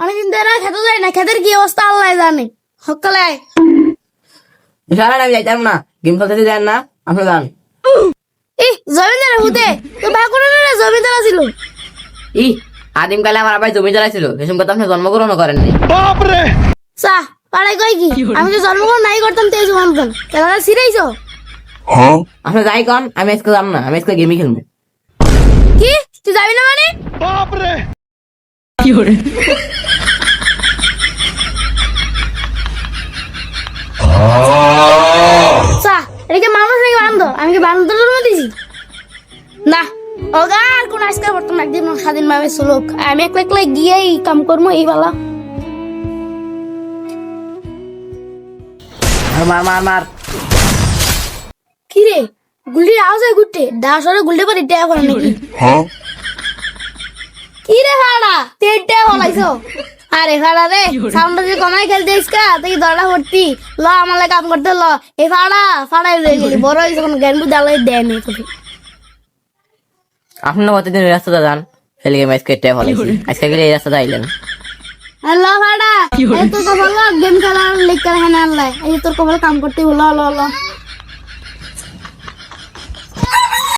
অনেকদিন ধরে খেতে যাই না, খেতের কি অবস্থা আল্লাহ জানে। সকালে সারা আমি যাইতাম না, গেম খেলতে যান না আপনি যান। জমিদার হুদে তো বাকুড়া জমিদার ছিল। আদিম কালে আমার আবার জমিদার ছিল, এসব কথা আপনি জন্মগ্রহণ করেননি। চা পাড়ায় কয় কি আমি তো জন্মগ্রহণ নাই করতাম, তেজ মানতাম খেলাটা ছিড়াইছো। আপনি যাই কন, আমি আজকে যাম না, আমি আজকে গেমই খেলবো। কি তুই যাবি না মানে? চা এটা কি মানুষ নাকি বান্ধব? আমি কি বান্ধবের মধ্যে দিছি না। ওগার কোন আজকে করতাম না, একদিন স্বাধীন ভাবে চলুক, আমি একলা একলা গিয়েই কাম করবো এই বেলা। মার মার মার। কি রে গুলির আওয়াজ হয় ঘুরতে দাসরে গুলতে পারি টেয়া করে নাকি? কি রে ফাড়া তেটা হলাইছো? আরে ফাড়া রে সাউন্ড যে কমাই খেলতে ইসকা তুই দড়া ভর্তি ল আমালে কাম করতে ল। এই ফাড়া ফাড়াই রয়ে গেলি, বড় হইছে কোন জ্ঞান বুদ্ধি আলাই দেয় নেই তোকে। আপনি কতদিন এই রাস্তাটা যান, খেলে গেম আজকে টেপ হলাইছি, আজকে গেলে এই রাস্তাটা আইলেন। হ্যালো ফাড়া এই তোর কপাল গেম খেলার লিখ করে হ্যাঁ আল্লাহ, এই তোর কপাল কাম করতে হলো।